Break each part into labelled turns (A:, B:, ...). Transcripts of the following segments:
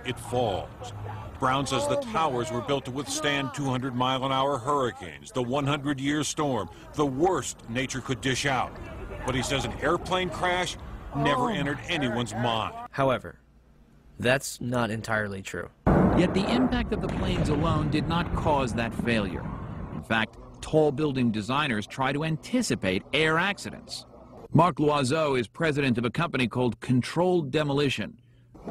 A: it falls. Brown says the towers were built to withstand 200-mile-an-hour hurricanes, the 100-year storm, the worst nature could dish out. But he says an airplane crash never entered anyone's mind.
B: However, that's not entirely true.
C: Yet the impact of the planes alone did not cause that failure. In fact, tall building designers try to anticipate air accidents. Marc Loiseau is president of a company called Controlled Demolition.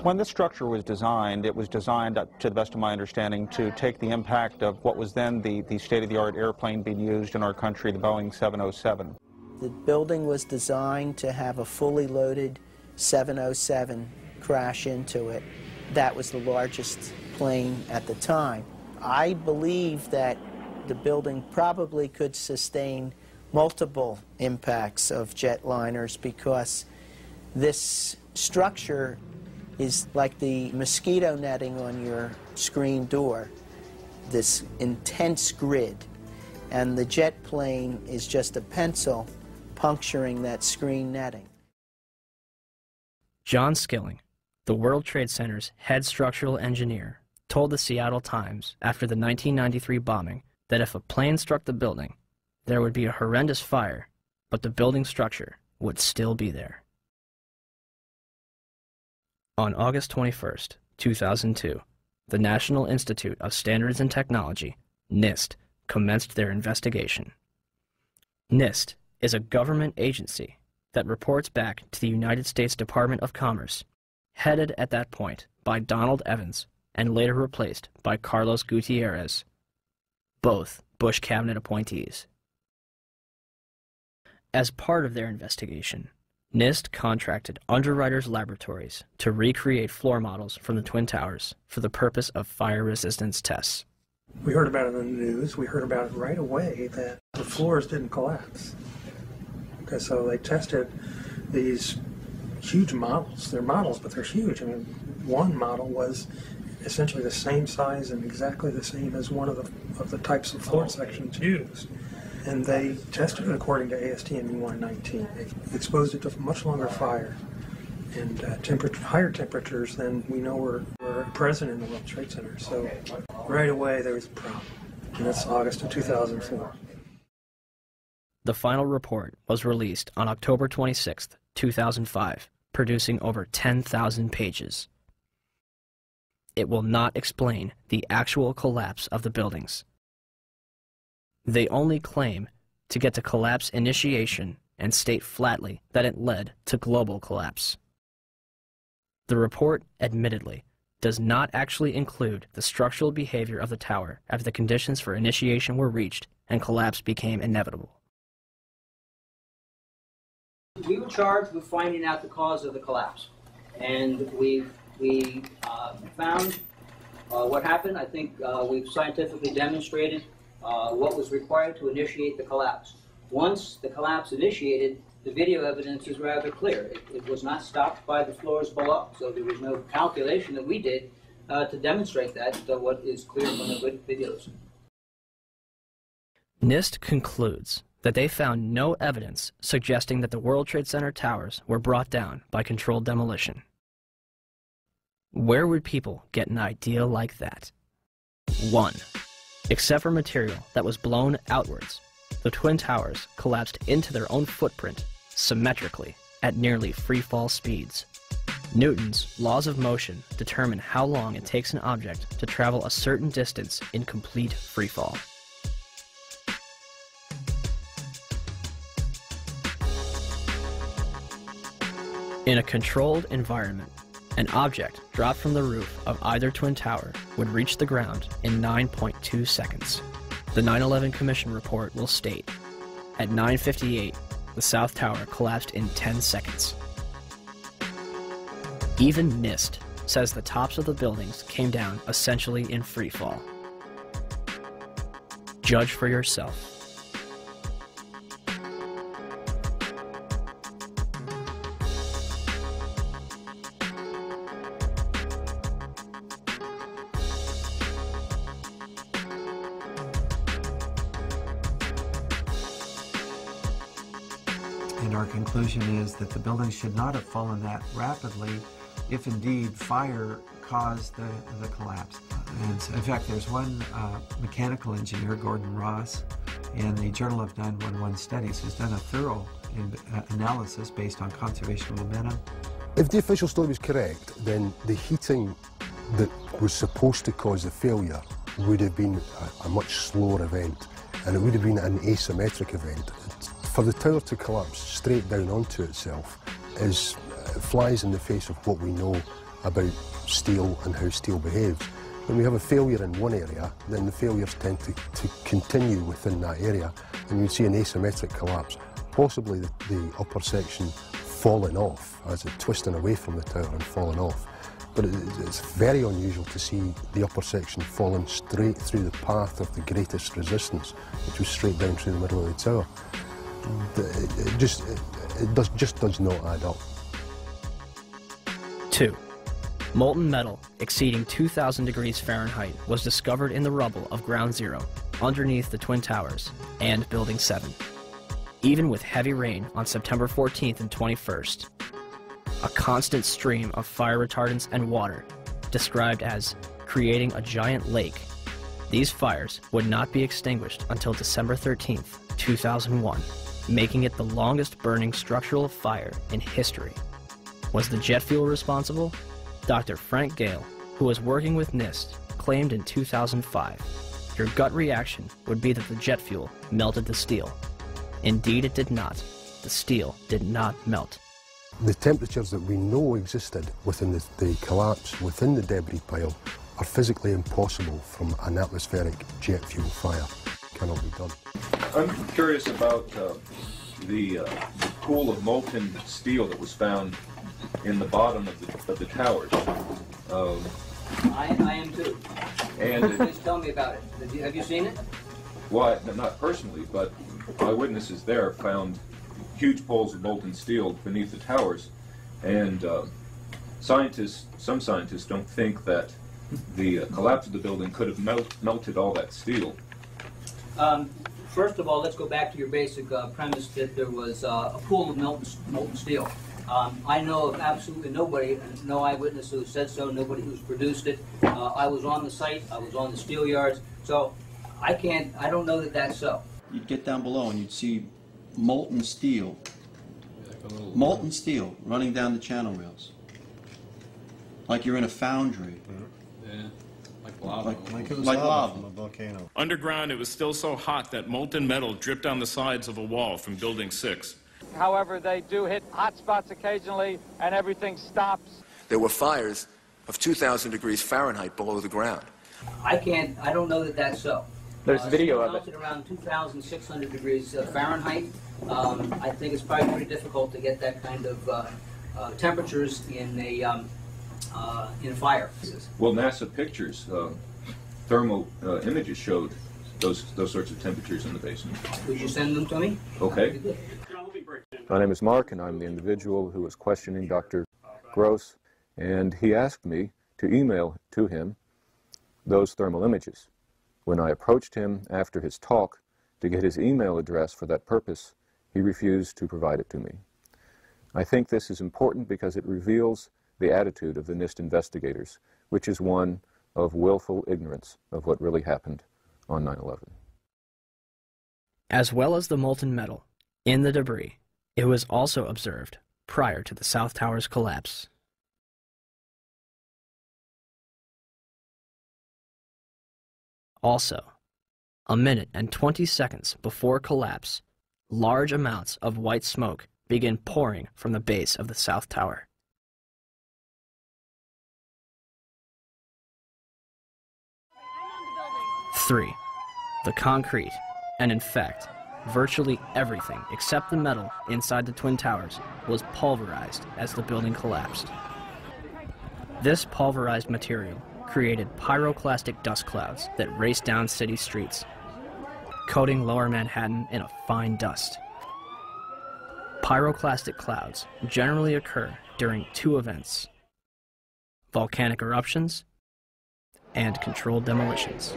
D: When this structure was designed, it was designed, to the best of my understanding, to take the impact of what was then the state-of-the-art airplane being used in our country, the Boeing 707.
E: The building was designed to have a fully loaded 707 crash into it. That was the largest plane at the time. I believe that the building probably could sustain multiple impacts of jetliners because this structure is like the mosquito netting on your screen door, this intense grid, and the jet plane is just a pencil puncturing that screen netting.
B: John Skilling, the World Trade Center's head structural engineer, told the Seattle Times after the 1993 bombing that if a plane struck the building, there would be a horrendous fire, but the building structure would still be there. On August 21, 2002, the National Institute of Standards and Technology, NIST, commenced their investigation. NIST is a government agency that reports back to the United States Department of Commerce, headed at that point by Donald Evans and later replaced by Carlos Gutierrez, both Bush cabinet appointees. As part of their investigation, NIST contracted Underwriters Laboratories to recreate floor models from the Twin Towers for the purpose of fire resistance tests.
F: We heard about it in the news. We heard about it right away that the floors didn't collapse. Okay, so they tested these huge models. They're models, but they're huge. I mean, one model was essentially the same size and exactly the same as one of the types of floor sections used. And they tested it according to ASTM E119. They exposed it to much longer fire and higher temperatures than we know were present in the World Trade Center. So right away there was a problem. And that's August of 2004.
B: The final report was released on October 26, 2005, producing over 10,000 pages. It will not explain the actual collapse of the buildings. They only claim to get to collapse initiation and state flatly that it led to global collapse. The report, admittedly, does not actually include the structural behavior of the tower after the conditions for initiation were reached and collapse became inevitable.
G: We were charged with finding out the cause of the collapse, and we found what happened. I think we've scientifically demonstrated what was required to initiate the collapse. Once the collapse initiated, the video evidence is rather clear. It was not stopped by the floors below, so there was no calculation that we did to demonstrate that, what is clear from the videos.
B: NIST concludes that they found no evidence suggesting that the World Trade Center towers were brought down by controlled demolition. Where would people get an idea like that? 1. Except for material that was blown outwards, the Twin Towers collapsed into their own footprint, symmetrically, at nearly free-fall speeds. Newton's laws of motion determine how long it takes an object to travel a certain distance in complete freefall. In a controlled environment, an object dropped from the roof of either Twin Tower would reach the ground in 9.2 seconds. The 9/11 Commission report will state, at 9:58, the South Tower collapsed in 10 seconds. Even NIST says the tops of the buildings came down essentially in free fall. Judge for yourself.
H: And our conclusion is that the building should not have fallen that rapidly if indeed fire caused the collapse. And in fact, there's one mechanical engineer, Gordon Ross, in the Journal of 911 Studies, who's done a thorough analysis based on conservation momentum.
I: If the official story was correct, then the heating that was supposed to cause the failure would have been a much slower event, and it would have been an asymmetric event. For the tower to collapse straight down onto itself flies in the face of what we know about steel and how steel behaves. When we have a failure in one area, then the failures tend to continue within that area, and you'd see an asymmetric collapse, possibly the upper section falling off, as it twisting away from the tower and falling off. But it's very unusual to see the upper section falling straight through the path of the greatest resistance, which was straight down through the middle of the tower. It just does not add up.
B: 2. Molten metal exceeding 2,000 degrees Fahrenheit was discovered in the rubble of Ground Zero, underneath the Twin Towers and Building 7. Even with heavy rain on September 14th and 21st, a constant stream of fire retardants and water, described as creating a giant lake. These fires would not be extinguished until December 13th, 2001, making it the longest burning structural fire in history. Was the jet fuel responsible? Dr. Frank Gale, who was working with NIST, claimed in 2005, your gut reaction would be that the jet fuel melted the steel. Indeed, it did not. The steel did not melt.
I: The temperatures that we know existed within the collapse, within the debris pile, are physically impossible from an atmospheric jet fuel fire. Cannot be done.
J: I'm curious about the pool of molten steel that was found in the bottom of the towers.
G: I am too.
J: And
G: Please tell me about it. Have you seen it?
J: Well, not personally, but eyewitnesses there found huge pools of molten steel beneath the towers, and some scientists don't think that the collapse of the building could have melted all that steel.
G: First of all, let's go back to your basic premise that there was a pool of molten steel. I know of absolutely nobody, no eyewitness who said so, nobody who's produced it. I was on the site, I was on the steel yards, so I don't know that that's so.
K: You'd get down below and you'd see molten steel running down the channel rails, like you're in a foundry.
L: Yeah, like lava.
K: Like it was lava
L: from a volcano. Underground, it was still so hot that molten metal dripped down the sides of a wall from Building 6.
M: However, they do hit hot spots occasionally, and everything stops.
N: There were fires of 2,000 degrees Fahrenheit below the ground.
G: I don't know that that's so.
O: There's video of it.
G: Around 2,600 degrees Fahrenheit. I think it's probably pretty difficult to get that kind of temperatures in a fire.
J: Well, NASA pictures, thermal images showed those sorts of temperatures in the basement.
G: Would you send them to me?
J: Okay. My name is Mark, and I'm the individual who was questioning Dr. Gross, and he asked me to email to him those thermal images. When I approached him after his talk to get his email address for that purpose, he refused to provide it to me. I think this is important because it reveals the attitude of the NIST investigators, which is one of willful ignorance of what really happened on 9/11.
B: As well as the molten metal in the debris, it was also observed prior to the South Tower's collapse. Also, a minute and 20 seconds before collapse, large amounts of white smoke begin pouring from the base of the South Tower. Three, the concrete, and in fact, virtually everything except the metal inside the Twin Towers was pulverized as the building collapsed. This pulverized material created pyroclastic dust clouds that raced down city streets, coating lower Manhattan in a fine dust. Pyroclastic clouds generally occur during two events: volcanic eruptions and controlled demolitions.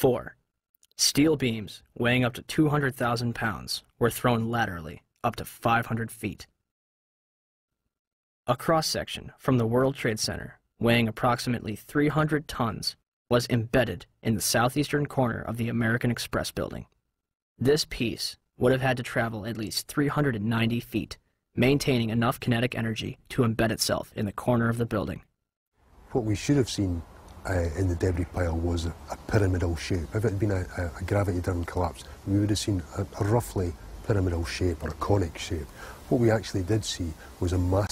B: 4. Steel beams weighing up to 200,000 pounds were thrown laterally up to 500 feet. A cross-section from the World Trade Center weighing approximately 300 tons was embedded in the southeastern corner of the American Express building. This piece would have had to travel at least 390 feet, maintaining enough kinetic energy to embed itself in the corner of the building.
I: What we should have seen in the debris pile was a pyramidal shape. If it had been a gravity-driven collapse, we would have seen a roughly pyramidal shape or a conic shape. What we actually did see was a massive